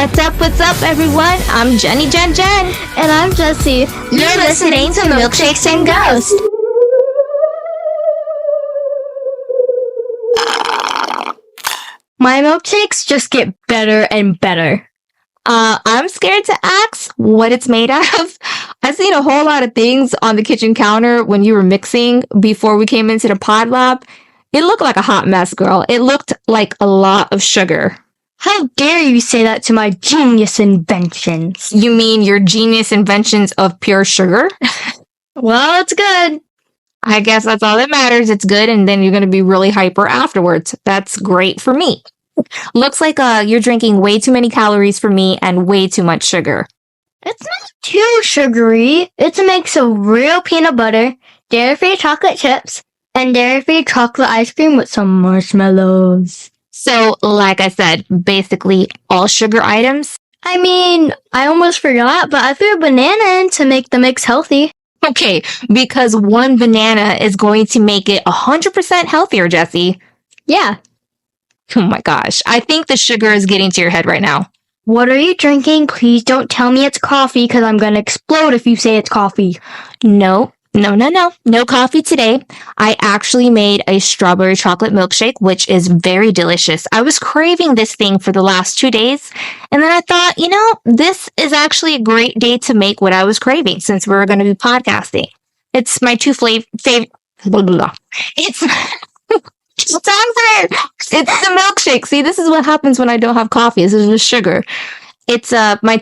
What's up, everyone? I'm Jenny Jen. And I'm Jessie. You're listening to Milkshakes and Ghosts. My milkshakes just get better and better. I'm scared to ask what it's made out of. I've seen a whole lot of things on the kitchen counter when you were mixing before we came into the pod lab. It looked like a hot mess, girl. It looked like a lot of sugar. How dare you say that to my genius inventions? You mean your genius inventions of pure sugar? Well, it's good. I guess that's all that matters. It's good, and then you're going to be really hyper afterwards. That's great for me. Looks like you're drinking way too many calories for me and way too much sugar. It's not too sugary. It's a mix of real peanut butter, dairy-free chocolate chips, and dairy-free chocolate ice cream with some marshmallows. So, like I said, basically all sugar items. I mean, I almost forgot, but I threw a banana in to make the mix healthy. Okay, because one banana is going to make it 100% healthier, Jessie. Yeah. Oh my gosh. I think the sugar is getting to your head right now. What are you drinking? Please don't tell me it's coffee, because I'm going to explode if you say it's coffee. No coffee today. I actually made a strawberry chocolate milkshake, which is very delicious. I was craving this thing for the last 2 days, and then I thought, this is actually a great day to make what I was craving since we're going to be podcasting. It's my two favorite. It's the milkshake. See, this is what happens when I don't have coffee. This is just sugar. It's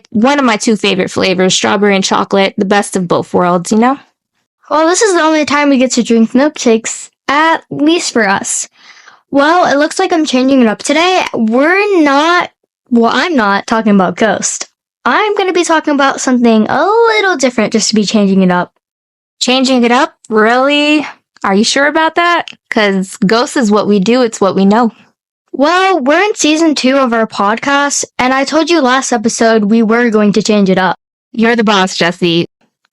one of my two favorite flavors, strawberry and chocolate, the best of both worlds, Well, this is the only time we get to drink milkshakes, at least for us. Well, it looks like I'm changing it up today. I'm not talking about ghosts. I'm going to be talking about something a little different just to be changing it up. Changing it up? Really? Are you sure about that? Because ghosts is what we do, it's what we know. Well, we're in season 2 of our podcast, and I told you last episode we were going to change it up. You're the boss, Jessie.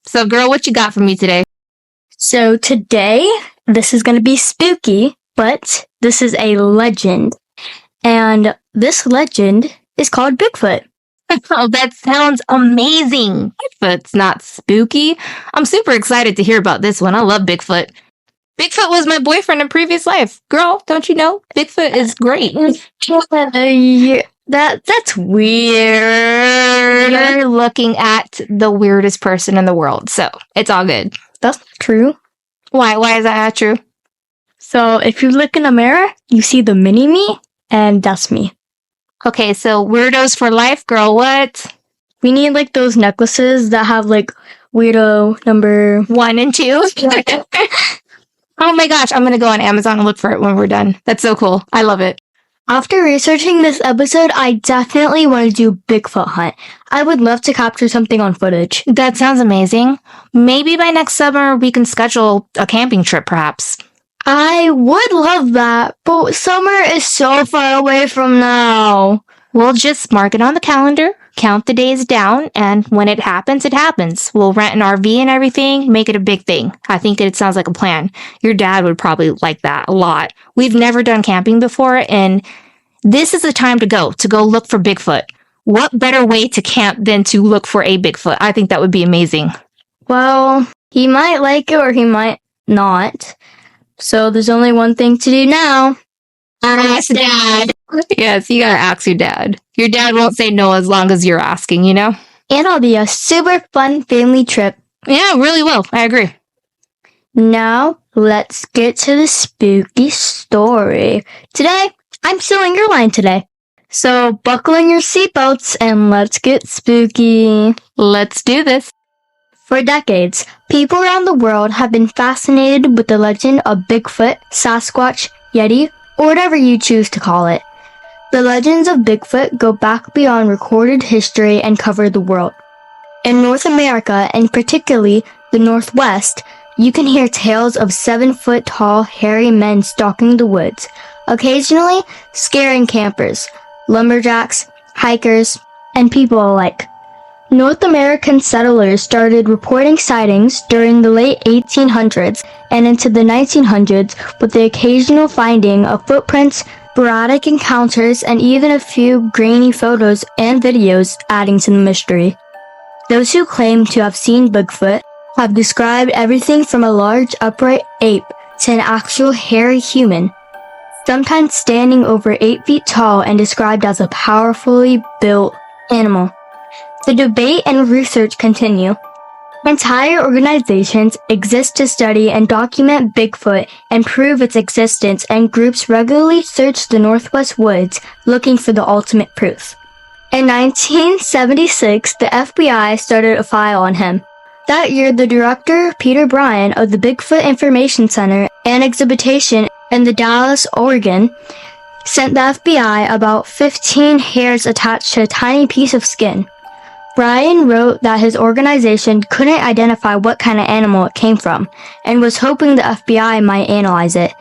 So, girl, what you got for me today? So today, this is going to be spooky, but this is a legend. And this legend is called Bigfoot. Oh, that sounds amazing. Bigfoot's not spooky. I'm super excited to hear about this one. I love Bigfoot. Bigfoot was my boyfriend in previous life. Girl, don't you know? Bigfoot is great. That's weird. You're looking at the weirdest person in the world, so it's all good. That's true. Why? Why is that not true? So if you look in a mirror, you see the mini me, and that's me. Okay, so weirdos for life, girl, what? We need those necklaces that have weirdo number 1 and 2. Oh my gosh, I'm gonna go on Amazon and look for it when we're done. That's so cool. I love it. After researching this episode, I definitely want to do Bigfoot hunt. I would love to capture something on footage. That sounds amazing. Maybe by next summer we can schedule a camping trip, perhaps. I would love that, but summer is so far away from now. We'll just mark it on the calendar, count the days down, and when it happens, it happens. We'll rent an RV and everything, make it a big thing. I think it sounds like a plan. Your dad would probably like that a lot. We've never done camping before, and this is the time to go look for Bigfoot. What better way to camp than to look for a Bigfoot? I think that would be amazing. Well, he might like it or he might not. So there's only one thing to do now. Ask Dad. Yes, you gotta ask your dad. Your dad won't say no as long as you're asking, And it'll be a super fun family trip. Yeah, really will. I agree. Now, let's get to the spooky story. Today, I'm stealing your line today. So buckle in your seatbelts and let's get spooky. Let's do this. For decades, people around the world have been fascinated with the legend of Bigfoot, Sasquatch, Yeti, or whatever you choose to call it. The legends of Bigfoot go back beyond recorded history and cover the world. In North America, and particularly the Northwest, you can hear tales of 7-foot-tall, hairy men stalking the woods, occasionally scaring campers, lumberjacks, hikers, and people alike. North American settlers started reporting sightings during the late 1800s and into the 1900s with the occasional finding of footprints, sporadic encounters, and even a few grainy photos and videos adding to the mystery. Those who claim to have seen Bigfoot have described everything from a large upright ape to an actual hairy human, sometimes standing over 8 feet tall and described as a powerfully built animal. The debate and research continue. Entire organizations exist to study and document Bigfoot and prove its existence, and groups regularly search the Northwest woods looking for the ultimate proof. In 1976, the FBI started a file on him. That year, the director, Peter Bryan, of the Bigfoot Information Center and Exhibition in the Dalles, Oregon, sent the FBI about 15 hairs attached to a tiny piece of skin. Bryan wrote that his organization couldn't identify what kind of animal it came from, and was hoping the FBI might analyze it.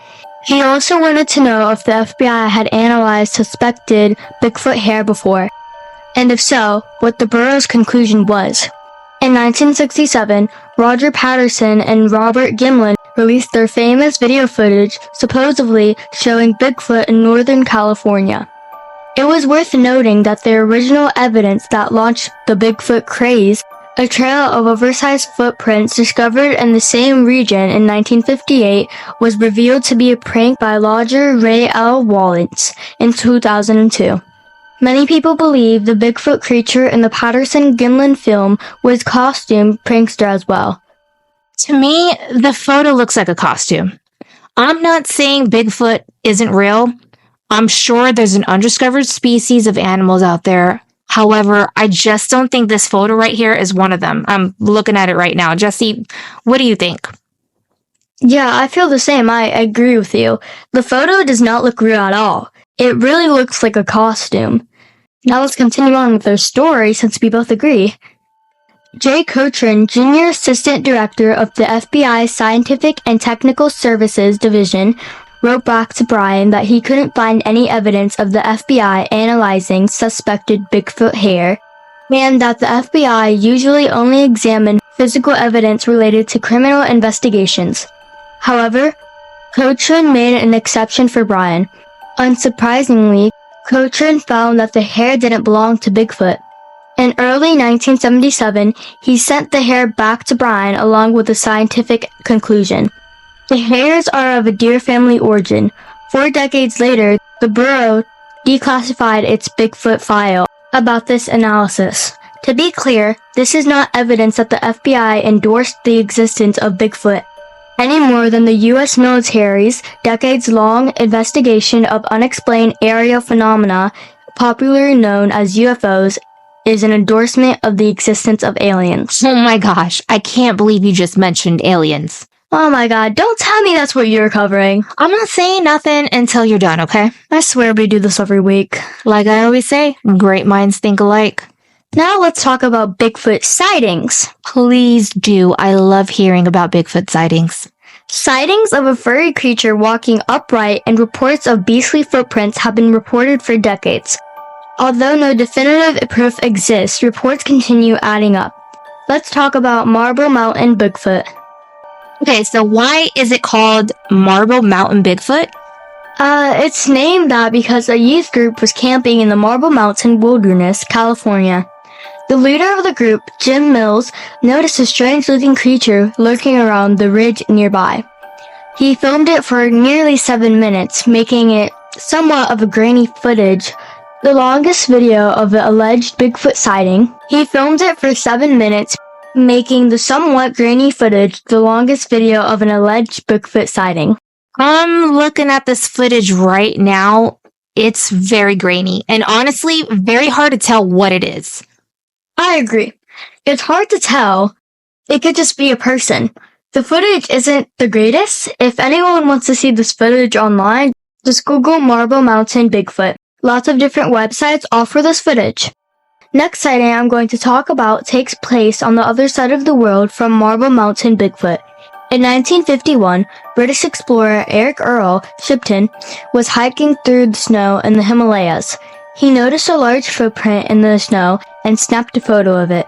He also wanted to know if the FBI had analyzed suspected Bigfoot hair before, and if so, what the Bureau's conclusion was. In 1967, Roger Patterson and Robert Gimlin released their famous video footage supposedly showing Bigfoot in Northern California. It was worth noting that the original evidence that launched the Bigfoot craze, a trail of oversized footprints discovered in the same region in 1958, was revealed to be a prank by lodger Ray L. Wallance in 2002. Many people believe the Bigfoot creature in the Patterson-Gimlin film was costume prankster as well. To me, the photo looks like a costume. I'm not saying Bigfoot isn't real. I'm sure there's an undiscovered species of animals out there. However, I just don't think this photo right here is one of them. I'm looking at it right now. Jesse, what do you think? Yeah, I feel the same. I agree with you. The photo does not look real at all. It really looks like a costume. Now let's continue on with our story since we both agree. Jay Cochran, Junior Assistant Director of the FBI Scientific and Technical Services Division, wrote back to Bryan that he couldn't find any evidence of the FBI analyzing suspected Bigfoot hair, and that the FBI usually only examined physical evidence related to criminal investigations. However, Cochran made an exception for Bryan. Unsurprisingly, Cochran found that the hair didn't belong to Bigfoot. In early 1977, he sent the hair back to Bryan along with a scientific conclusion. The hairs are of a deer family origin. 4 decades later, the Bureau declassified its Bigfoot file about this analysis. To be clear, this is not evidence that the FBI endorsed the existence of Bigfoot, any more than the U.S. military's decades-long investigation of unexplained aerial phenomena, popularly known as UFOs, is an endorsement of the existence of aliens. Oh my gosh, I can't believe you just mentioned aliens. Oh my god, don't tell me that's what you're covering. I'm not saying nothing until you're done, okay? I swear we do this every week. Like I always say, great minds think alike. Now let's talk about Bigfoot sightings. Please do. I love hearing about Bigfoot sightings. Sightings of a furry creature walking upright and reports of beastly footprints have been reported for decades. Although no definitive proof exists, reports continue adding up. Let's talk about Marble Mountain Bigfoot. Okay, so why is it called Marble Mountain Bigfoot? It's named that because a youth group was camping in the Marble Mountain Wilderness, California. The leader of the group, Jim Mills, noticed a strange-looking creature lurking around the ridge nearby. He filmed it for nearly 7 minutes, making it somewhat of a grainy footage. The longest video of the alleged Bigfoot sighting. He filmed it for 7 minutes, making the somewhat grainy footage the longest video of an alleged Bigfoot sighting. I'm looking at this footage right now. It's very grainy and honestly, very hard to tell what it is. I agree. It's hard to tell. It could just be a person. The footage isn't the greatest. If anyone wants to see this footage online, just Google Marble Mountain Bigfoot. Lots of different websites offer this footage. Next sighting I'm going to talk about takes place on the other side of the world from Marble Mountain Bigfoot. In 1951, British explorer Eric Earl Shipton was hiking through the snow in the Himalayas. He noticed a large footprint in the snow and snapped a photo of it.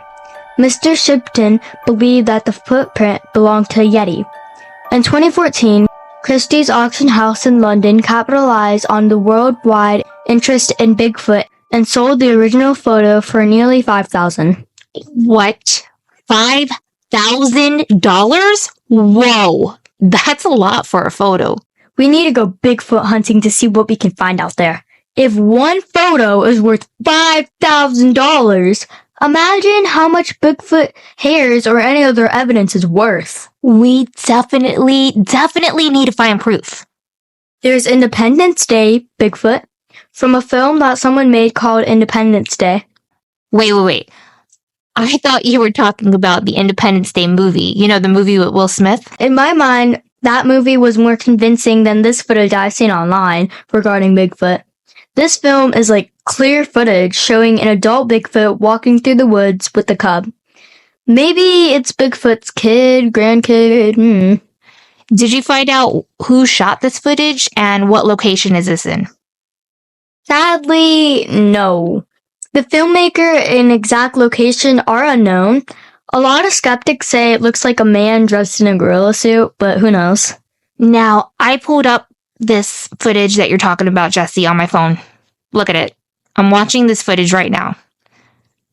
Mr. Shipton believed that the footprint belonged to a Yeti. In 2014, Christie's auction house in London capitalized on the worldwide interest in Bigfoot and sold the original photo for nearly $5,000. What? $5,000? Whoa, that's a lot for a photo. We need to go Bigfoot hunting to see what we can find out there. If one photo is worth $5,000, imagine how much Bigfoot hairs or any other evidence is worth. We definitely need to find proof. There's Independence Day Bigfoot from a film that someone made called Independence Day. Wait. I thought you were talking about the Independence Day movie. You know, the movie with Will Smith? In my mind, that movie was more convincing than this footage I've seen online regarding Bigfoot. This film is like clear footage showing an adult Bigfoot walking through the woods with a cub. Maybe it's Bigfoot's kid, grandkid, Did you find out who shot this footage and what location is this in? Sadly, no. The filmmaker and exact location are unknown. A lot of skeptics say it looks like a man dressed in a gorilla suit, but who knows? Now, I pulled up this footage that you're talking about, Jesse, on my phone. Look at it. I'm watching this footage right now.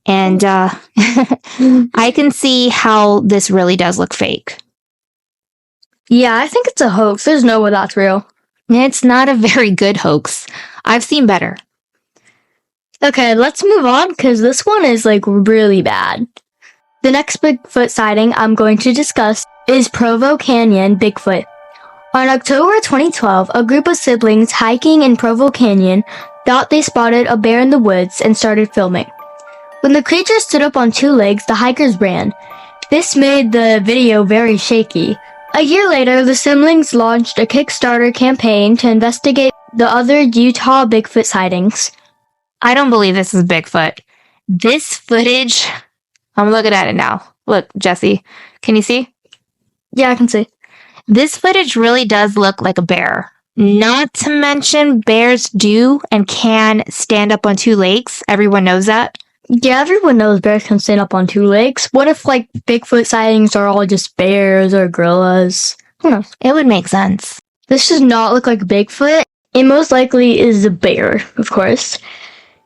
And I can see how this really does look fake. Yeah, I think it's a hoax. There's no way that's real. It's not a very good hoax. I've seen better. Okay, let's move on because this one is like really bad. The next Bigfoot sighting I'm going to discuss is Provo Canyon Bigfoot. On October 2012, a group of siblings hiking in Provo Canyon thought they spotted a bear in the woods and started filming. When the creature stood up on two legs, the hikers ran. This made the video very shaky. A year later, the siblings launched a Kickstarter campaign to investigate the other Utah Bigfoot sightings. I don't believe this is Bigfoot. This footage, I'm looking at it now. Look, Jesse, can you see? Yeah, I can see. This footage really does look like a bear. Not to mention bears do and can stand up on two legs. Everyone knows that. Yeah, everyone knows bears can stand up on two legs. What if, like, Bigfoot sightings are all just bears or gorillas? Who knows? It would make sense. This does not look like Bigfoot. It most likely is a bear, of course.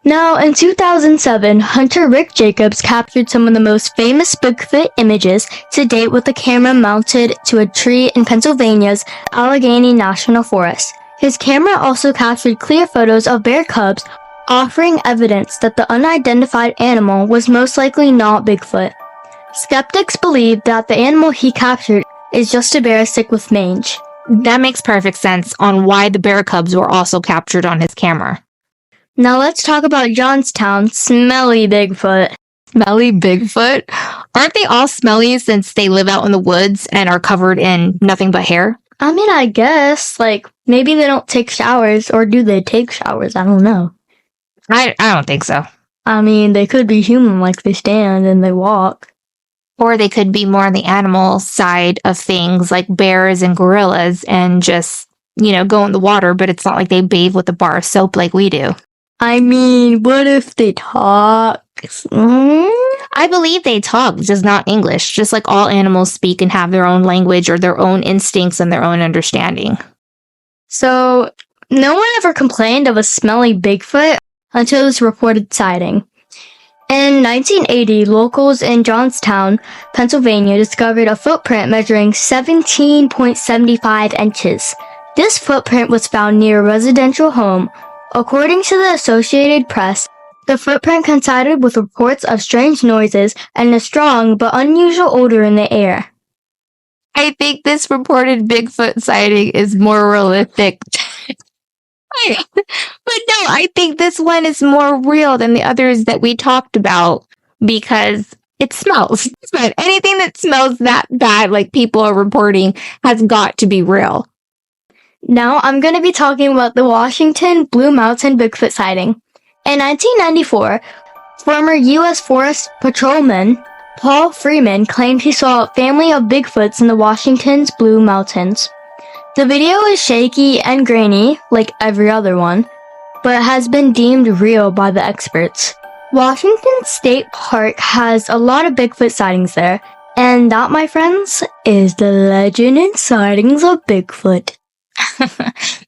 Now, in 2007, hunter Rick Jacobs captured some of the most famous Bigfoot images to date with a camera mounted to a tree in Pennsylvania's Allegheny National Forest. His camera also captured clear photos of bear cubs, offering evidence that the unidentified animal was most likely not Bigfoot. Skeptics believe that the animal he captured is just a bear sick with mange. That makes perfect sense on why the bear cubs were also captured on his camera. Now let's talk about Johnstown Smelly Bigfoot. Smelly Bigfoot? Aren't they all smelly since they live out in the woods and are covered in nothing but hair? I mean, I guess, like, maybe they don't take showers, or do they take showers? I don't know. I don't think so. I mean, they could be human, like they stand and they walk. Or they could be more on the animal side of things, like bears and gorillas, and just, go in the water, but it's not like they bathe with a bar of soap like we do. I mean, what if they talk? I believe they talk, just not English, just like all animals speak and have their own language or their own instincts and their own understanding. So, no one ever complained of a smelly Bigfoot until this reported sighting. In 1980, locals in Johnstown, Pennsylvania discovered a footprint measuring 17.75 inches. This footprint was found near a residential home. According to the Associated Press, the footprint coincided with reports of strange noises and a strong but unusual odor in the air. I think this reported Bigfoot sighting is more realistic. But no, I think this one is more real than the others that we talked about because it smells. But anything that smells that bad, like people are reporting, has got to be real. Now I'm going to be talking about the Washington Blue Mountain Bigfoot sighting. In 1994, former U.S. Forest Patrolman Paul Freeman claimed he saw a family of Bigfoots in the Washington's Blue Mountains. The video is shaky and grainy, like every other one, but has been deemed real by the experts. Washington State Park has a lot of Bigfoot sightings there, and that, my friends, is the legend and sightings of Bigfoot.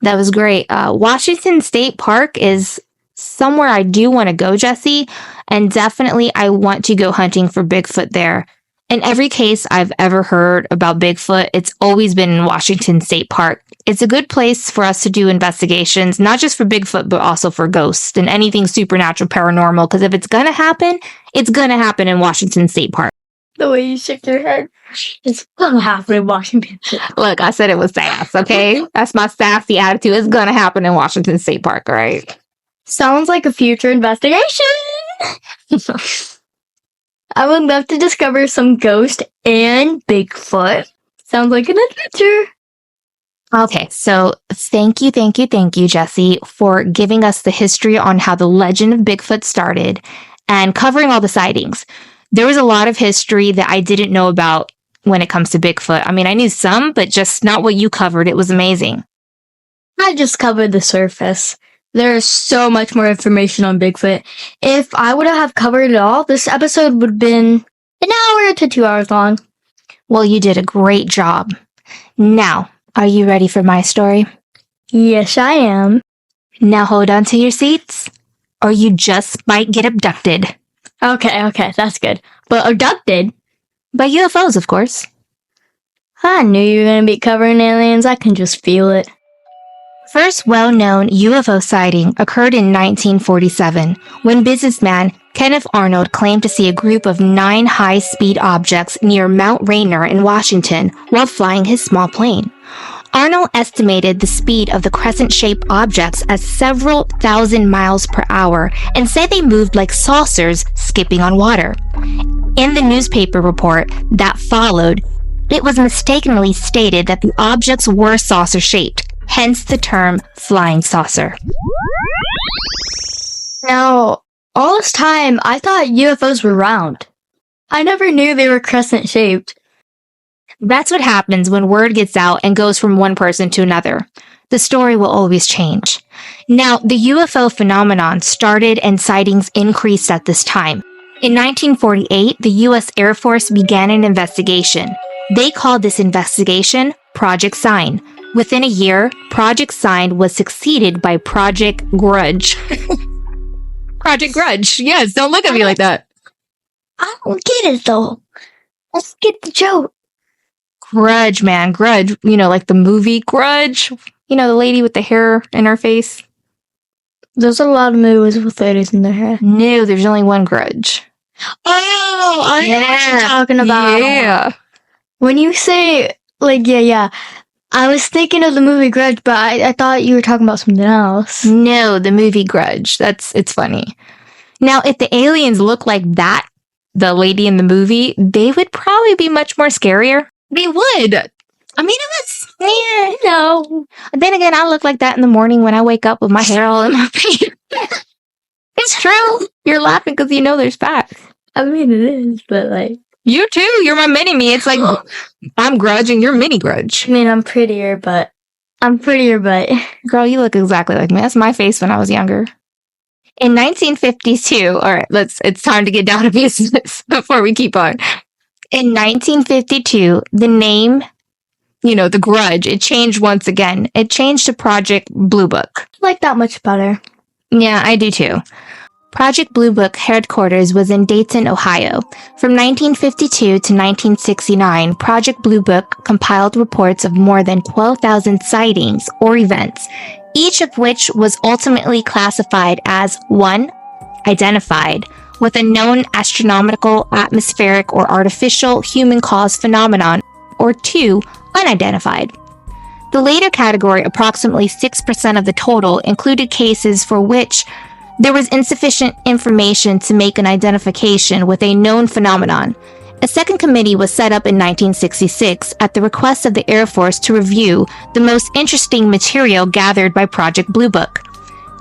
That was great. Washington State Park is somewhere I do want to go, Jesse, and definitely I want to go hunting for Bigfoot there. In every case I've ever heard about Bigfoot, it's always been in Washington State Park. It's a good place for us to do investigations, not just for Bigfoot, but also for ghosts and anything supernatural paranormal, because if it's going to happen in Washington State Park. The way you shook your head. It's gonna happen in Washington. Look, I said it was sass, okay? That's my sassy attitude. It's going to happen in Washington State Park, all right? Sounds like a future investigation. I would love to discover some ghost and Bigfoot. Sounds like an adventure. Okay, so thank you, Jesse, for giving us the history on how the legend of Bigfoot started and covering all the sightings. There was a lot of history that I didn't know about when it comes to Bigfoot. I mean, I knew some, but just not what you covered. It was amazing. I just covered the surface. There's so much more information on Bigfoot. If I would have covered it all, this episode would have been an hour to 2 hours long. Well, you did a great job. Now, are you ready for my story? Yes, I am. Now hold on to your seats, or you just might get abducted. Okay, that's good. But abducted? By UFOs, of course. I knew you were going to be covering aliens. I can just feel it. First well-known UFO sighting occurred in 1947 when businessman Kenneth Arnold claimed to see a group of 9 high-speed objects near Mount Rainier in Washington while flying his small plane. Arnold estimated the speed of the crescent-shaped objects as several thousand miles per hour and said they moved like saucers skipping on water. In the newspaper report that followed, it was mistakenly stated that the objects were saucer-shaped, hence the term flying saucer. Now, all this time, I thought UFOs were round. I never knew they were crescent-shaped. That's what happens when word gets out and goes from one person to another. The story will always change. Now, the UFO phenomenon started and sightings increased at this time. In 1948, the U.S. Air Force began an investigation. They called this investigation Project Sign. Within a year, Project Sign was succeeded by Project Grudge. Project Grudge. Yes, don't look at me like that. I don't get it, though. Let's get the joke. Grudge, man. Grudge. You know, like the movie Grudge. You know, the lady with the hair in her face. There's a lot of movies with ladies in their hair. No, there's only one Grudge. Oh, I know what you're talking about. Yeah. When you say, like, yeah. I was thinking of the movie Grudge, but I thought you were talking about something else. No, the movie Grudge. It's funny. Now, if the aliens look like that, the lady in the movie, they would probably be much more scarier. They would. I mean, no. Then again, I look like that in the morning when I wake up with my hair all in my face. It's true. You're laughing because you know there's facts. I mean, it is, but like... You too. You're my mini-me. It's like, I'm Grudge and you're mini-Grudge. I mean, I'm prettier, but... Girl, you look exactly like me. That's my face when I was younger. In 1952, all right, it's time to get down to business before we keep on. In 1952, the name, the Grudge, it changed once again. It changed to Project Blue Book. I like that much better. Yeah, I do too. Project Blue Book headquarters was in Dayton, Ohio. From 1952 to 1969, Project Blue Book compiled reports of more than 12,000 sightings or events, each of which was ultimately classified as 1. Identified, with a known astronomical, atmospheric, or artificial human-caused phenomenon, or 2. Unidentified. The later category, approximately 6% of the total, included cases for which there was insufficient information to make an identification with a known phenomenon. A second committee was set up in 1966 at the request of the Air Force to review the most interesting material gathered by Project Blue Book.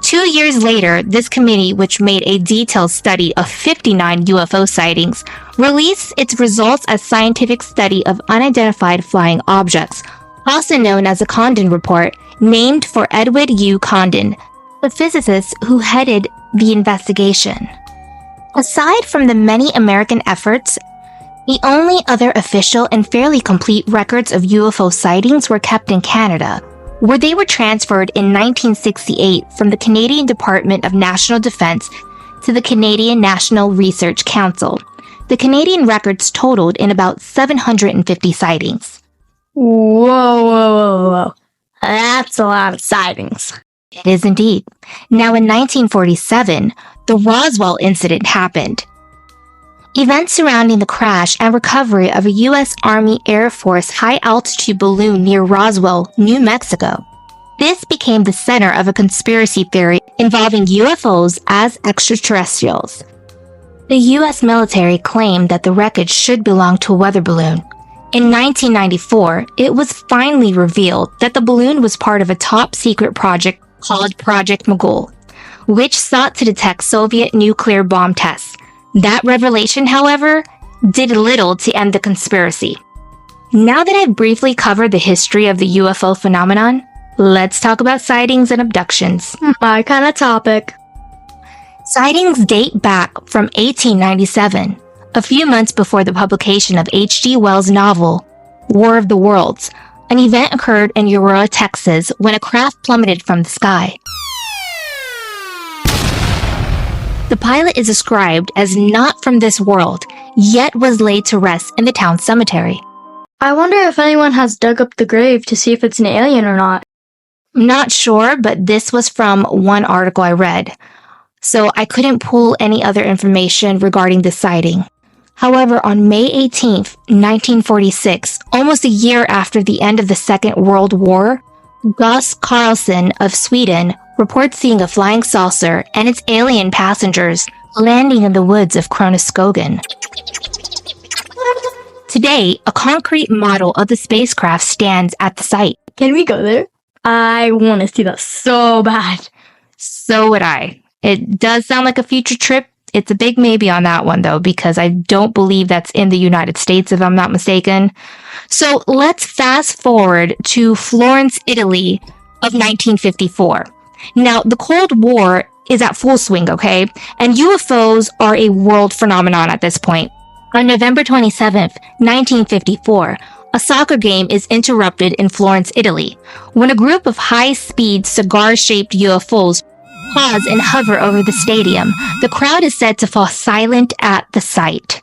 2 years later, this committee, which made a detailed study of 59 UFO sightings, released its results as scientific study of unidentified flying objects, also known as the Condon Report, named for Edward U. Condon, the physicist who headed the investigation. Aside from the many American efforts, the only other official and fairly complete records of UFO sightings were kept in Canada, where they were transferred in 1968 from the Canadian Department of National Defence to the Canadian National Research Council. The Canadian records totaled in about 750 sightings. Whoa. That's a lot of sightings. It is indeed. Now, in 1947, the Roswell incident happened. Events surrounding the crash and recovery of a U.S. Army Air Force high-altitude balloon near Roswell, New Mexico. This became the center of a conspiracy theory involving UFOs as extraterrestrials. The U.S. military claimed that the wreckage should belong to a weather balloon. In 1994, it was finally revealed that the balloon was part of a top-secret project called Project Mogul, which sought to detect Soviet nuclear bomb tests. That revelation, however, did little to end the conspiracy. Now that I've briefly covered the history of the UFO phenomenon, let's talk about sightings and abductions. My kind of topic. Sightings date back from 1897, a few months before the publication of H.G. Wells' novel, War of the Worlds. An event occurred in Aurora, Texas, when a craft plummeted from the sky. The pilot is described as not from this world, yet was laid to rest in the town cemetery. I wonder if anyone has dug up the grave to see if it's an alien or not. I'm not sure, but this was from one article I read, so I couldn't pull any other information regarding the sighting. However, on May 18th, 1946, almost a year after the end of the Second World War, Gus Carlson of Sweden reports seeing a flying saucer and its alien passengers landing in the woods of Kronoskogen. Today, a concrete model of the spacecraft stands at the site. Can we go there? I want to see that so bad. So would I. It does sound like a future trip. It's a big maybe on that one, though, because I don't believe that's in the United States, if I'm not mistaken. So let's fast forward to Florence, Italy of 1954. Now, the Cold War is at full swing, okay? And UFOs are a world phenomenon at this point. On November 27th, 1954, a soccer game is interrupted in Florence, Italy, when a group of high-speed cigar-shaped UFOs pause and hover over the stadium. The crowd is said to fall silent at the sight.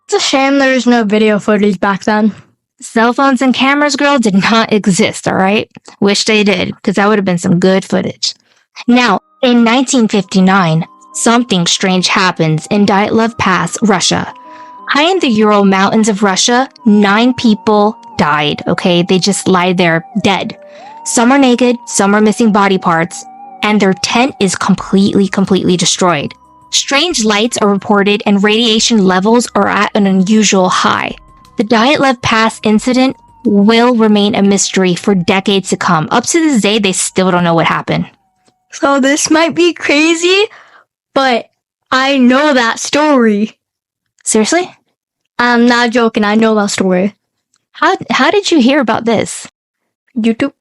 It's a shame there's no video footage back then. Cell phones and cameras, girl, did not exist, alright? Wish they did, because that would have been some good footage. Now, in 1959, something strange happens in Dyatlov Pass, Russia. High in the Ural Mountains of Russia, 9 people died, okay? They just lie there dead. Some are naked, some are missing body parts, and their tent is completely destroyed. Strange lights are reported and radiation levels are at an unusual high. The Dyatlov Pass incident will remain a mystery for decades to come. Up to this day, they still don't know what happened. So this might be crazy, but I know that story. Seriously? I'm not joking, I know that story. How did you hear about this? YouTube?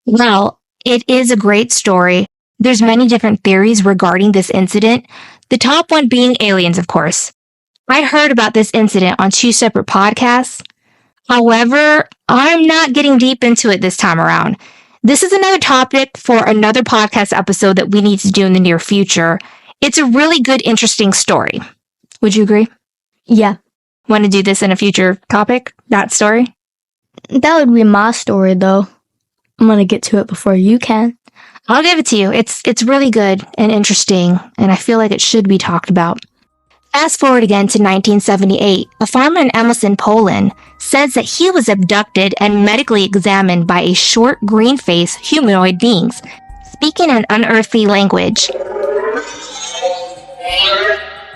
Well, it is a great story. There's many different theories regarding this incident. The top one being aliens, of course. I heard about this incident on 2 separate podcasts. However, I'm not getting deep into it this time around. This is another topic for another podcast episode that we need to do in the near future. It's a really good, interesting story. Would you agree? Yeah. Want to do this in a future topic? That story? That would be my story, though. I'm gonna get to it before you can. I'll give it to you. It's really good and interesting, and I feel like it should be talked about. Fast forward again to 1978, a farmer in Emerson, Poland, says that he was abducted and medically examined by a short, green-faced humanoid beings, speaking an unearthly language.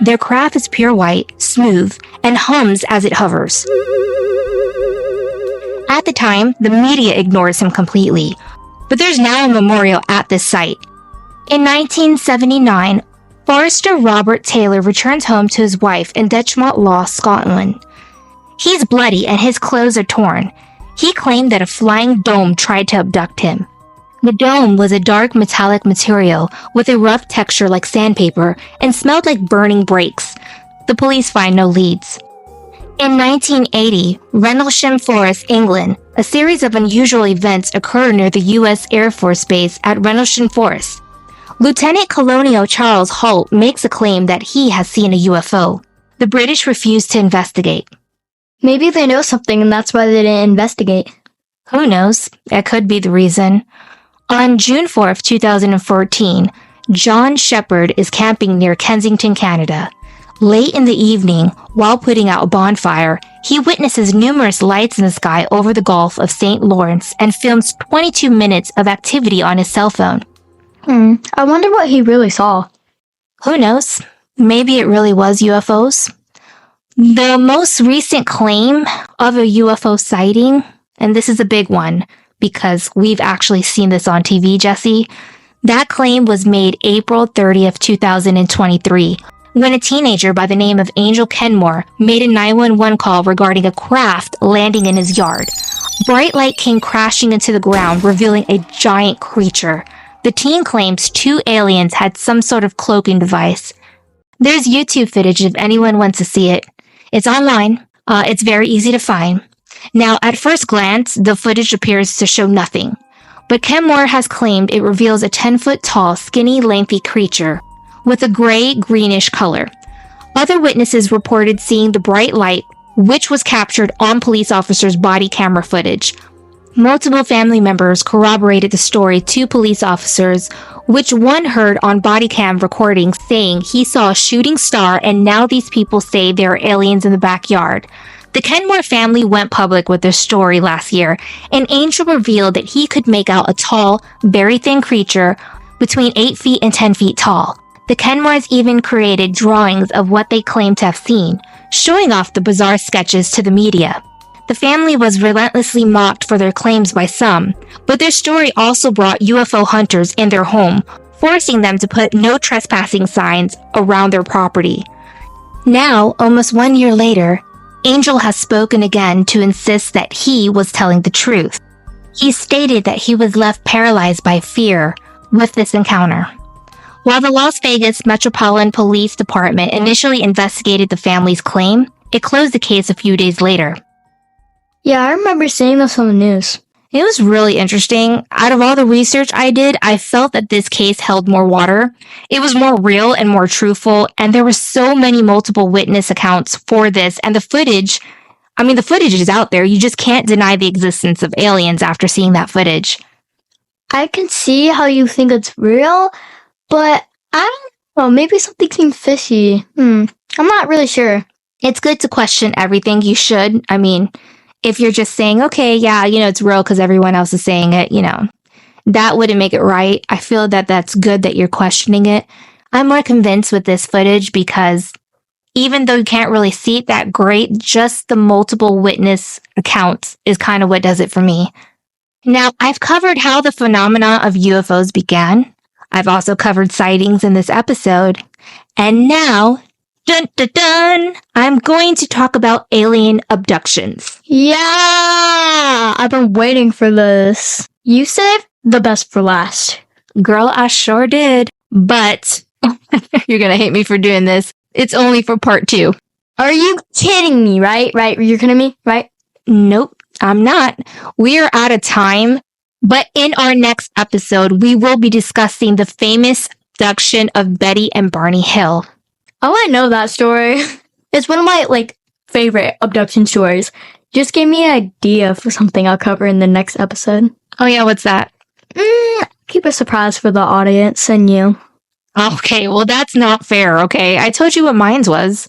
Their craft is pure white, smooth, and hums as it hovers. At the time, the media ignores him completely, but there's now a memorial at this site. In 1979, Forester Robert Taylor returns home to his wife in Detchmont Law, Scotland. He's bloody and his clothes are torn. He claimed that a flying dome tried to abduct him. The dome was a dark metallic material with a rough texture like sandpaper and smelled like burning brakes. The police find no leads. In 1980, Rendlesham Forest, England, a series of unusual events occur near the U.S. Air Force Base at Rendlesham Forest. Lieutenant Colonel Charles Holt makes a claim that he has seen a UFO. The British refuse to investigate. Maybe they know something and that's why they didn't investigate. Who knows? It could be the reason. On June 4th, 2014, John Shepard is camping near Kensington, Canada. Late in the evening, while putting out a bonfire, he witnesses numerous lights in the sky over the Gulf of St. Lawrence and films 22 minutes of activity on his cell phone. I wonder what he really saw. Who knows? Maybe it really was UFOs. The most recent claim of a UFO sighting, and this is a big one because we've actually seen this on TV, Jesse. That claim was made April 30th, 2023, when a teenager by the name of Angel Kenmore made a 911 call regarding a craft landing in his yard. Bright light came crashing into the ground, revealing a giant creature. The teen claims 2 aliens had some sort of cloaking device. There's YouTube footage if anyone wants to see it. It's online. It's very easy to find. Now, at first glance, the footage appears to show nothing. But Kenmore has claimed it reveals a 10-foot tall, skinny, lengthy creature with a gray-greenish color. Other witnesses reported seeing the bright light, which was captured on police officers' body camera footage. Multiple family members corroborated the story to police officers, which one heard on body cam recordings saying he saw a shooting star and now these people say there are aliens in the backyard. The Kenmore family went public with their story last year, and Angel revealed that he could make out a tall, very thin creature between 8 feet and 10 feet tall. The Kenmores even created drawings of what they claimed to have seen, showing off the bizarre sketches to the media. The family was relentlessly mocked for their claims by some, but their story also brought UFO hunters in their home, forcing them to put no trespassing signs around their property. Now, almost 1 year later, Angel has spoken again to insist that he was telling the truth. He stated that he was left paralyzed by fear with this encounter. While the Las Vegas Metropolitan Police Department initially investigated the family's claim, it closed the case a few days later. Yeah, I remember seeing this on the news. It was really interesting. Out of all the research I did, I felt that this case held more water. It was more real and more truthful, and there were so many multiple witness accounts for this, and the footage is out there. You just can't deny the existence of aliens after seeing that footage. I can see how you think it's real, but I don't know, maybe something seems fishy. I'm not really sure. It's good to question everything. You should. If you're just saying, okay, yeah, it's real because everyone else is saying it, that wouldn't make it right. I feel that that's good that you're questioning it. I'm more convinced with this footage because even though you can't really see it that great, just the multiple witness accounts is kind of what does it for me. Now, I've covered how the phenomena of UFOs began. I've also covered sightings in this episode. And now, dun dun dun, I'm going to talk about alien abductions. Yeah! I've been waiting for this. You saved the best for last. Girl, I sure did. But, you're gonna hate me for doing this. It's only for part 2. Are you kidding me, right? You're kidding me, right? Nope, I'm not. We are out of time. But in our next episode, we will be discussing the famous abduction of Betty and Barney Hill. Oh, I know that story. It's one of my, favorite abduction stories. Just gave me an idea for something I'll cover in the next episode. Oh yeah, what's that? Keep a surprise for the audience and you. Okay, well that's not fair, okay? I told you what mine was.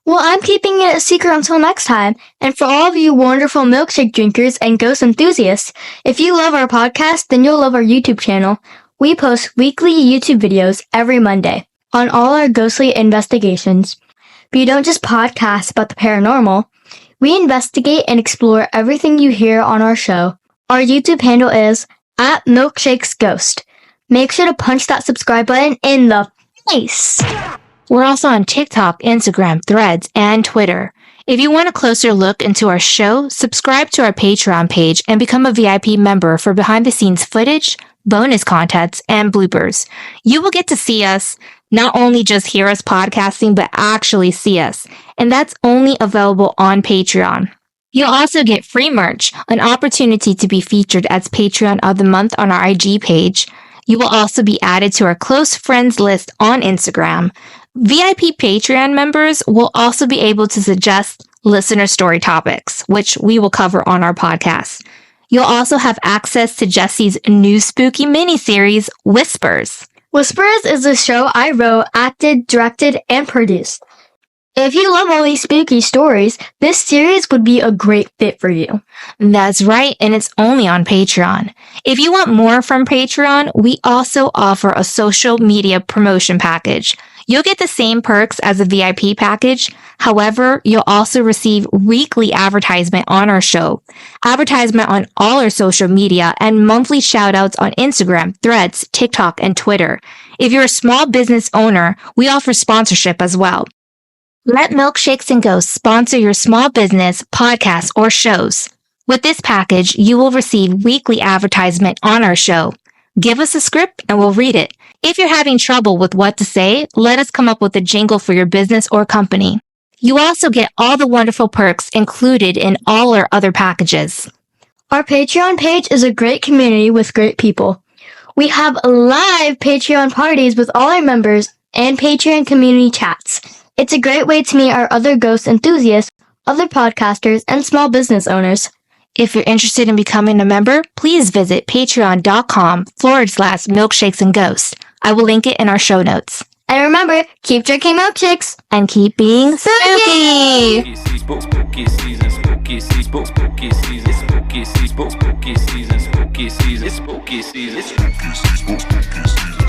Well, I'm keeping it a secret until next time. And for all of you wonderful milkshake drinkers and ghost enthusiasts, if you love our podcast, then you'll love our YouTube channel. We post weekly YouTube videos every Monday on all our ghostly investigations. But you don't just podcast about the paranormal. We investigate and explore everything you hear on our show. Our YouTube handle is @MilkshakesGhost. Make sure to punch that subscribe button in the face. We're also on TikTok, Instagram, Threads, and Twitter. If you want a closer look into our show, subscribe to our Patreon page and become a VIP member for behind-the-scenes footage, bonus contents, and bloopers. You will get to see us, not only just hear us podcasting, but actually see us. And that's only available on Patreon. You'll also get free merch, an opportunity to be featured as Patreon of the Month on our IG page. You will also be added to our close friends list on Instagram. VIP Patreon members will also be able to suggest listener story topics, which we will cover on our podcast. You'll also have access to Jesse's new spooky miniseries, Whispers. Whispers is a show I wrote, acted, directed, and produced. If you love all these spooky stories, this series would be a great fit for you. That's right, and it's only on Patreon. If you want more from Patreon, we also offer a social media promotion package. You'll get the same perks as a VIP package. However, you'll also receive weekly advertisement on our show, advertisement on all our social media, and monthly shoutouts on Instagram, Threads, TikTok, and Twitter. If you're a small business owner, we offer sponsorship as well. Let Milkshakes and Ghosts sponsor your small business, podcast, or shows. With this package, you will receive weekly advertisement on our show. Give us a script and we'll read it. If you're having trouble with what to say, let us come up with a jingle for your business or company. You also get all the wonderful perks included in all our other packages. Our Patreon page is a great community with great people. We have live Patreon parties with all our members and Patreon community chats. It's a great way to meet our other ghost enthusiasts, other podcasters, and small business owners. If you're interested in becoming a member, please visit patreon.com/milkshakes and ghosts. I will link it in our show notes. And remember, keep drinking milkshakes And keep being spooky! Spooky season, spooky season, spooky season, spooky season, spooky season, spooky season, spooky season, spooky season, spooky season.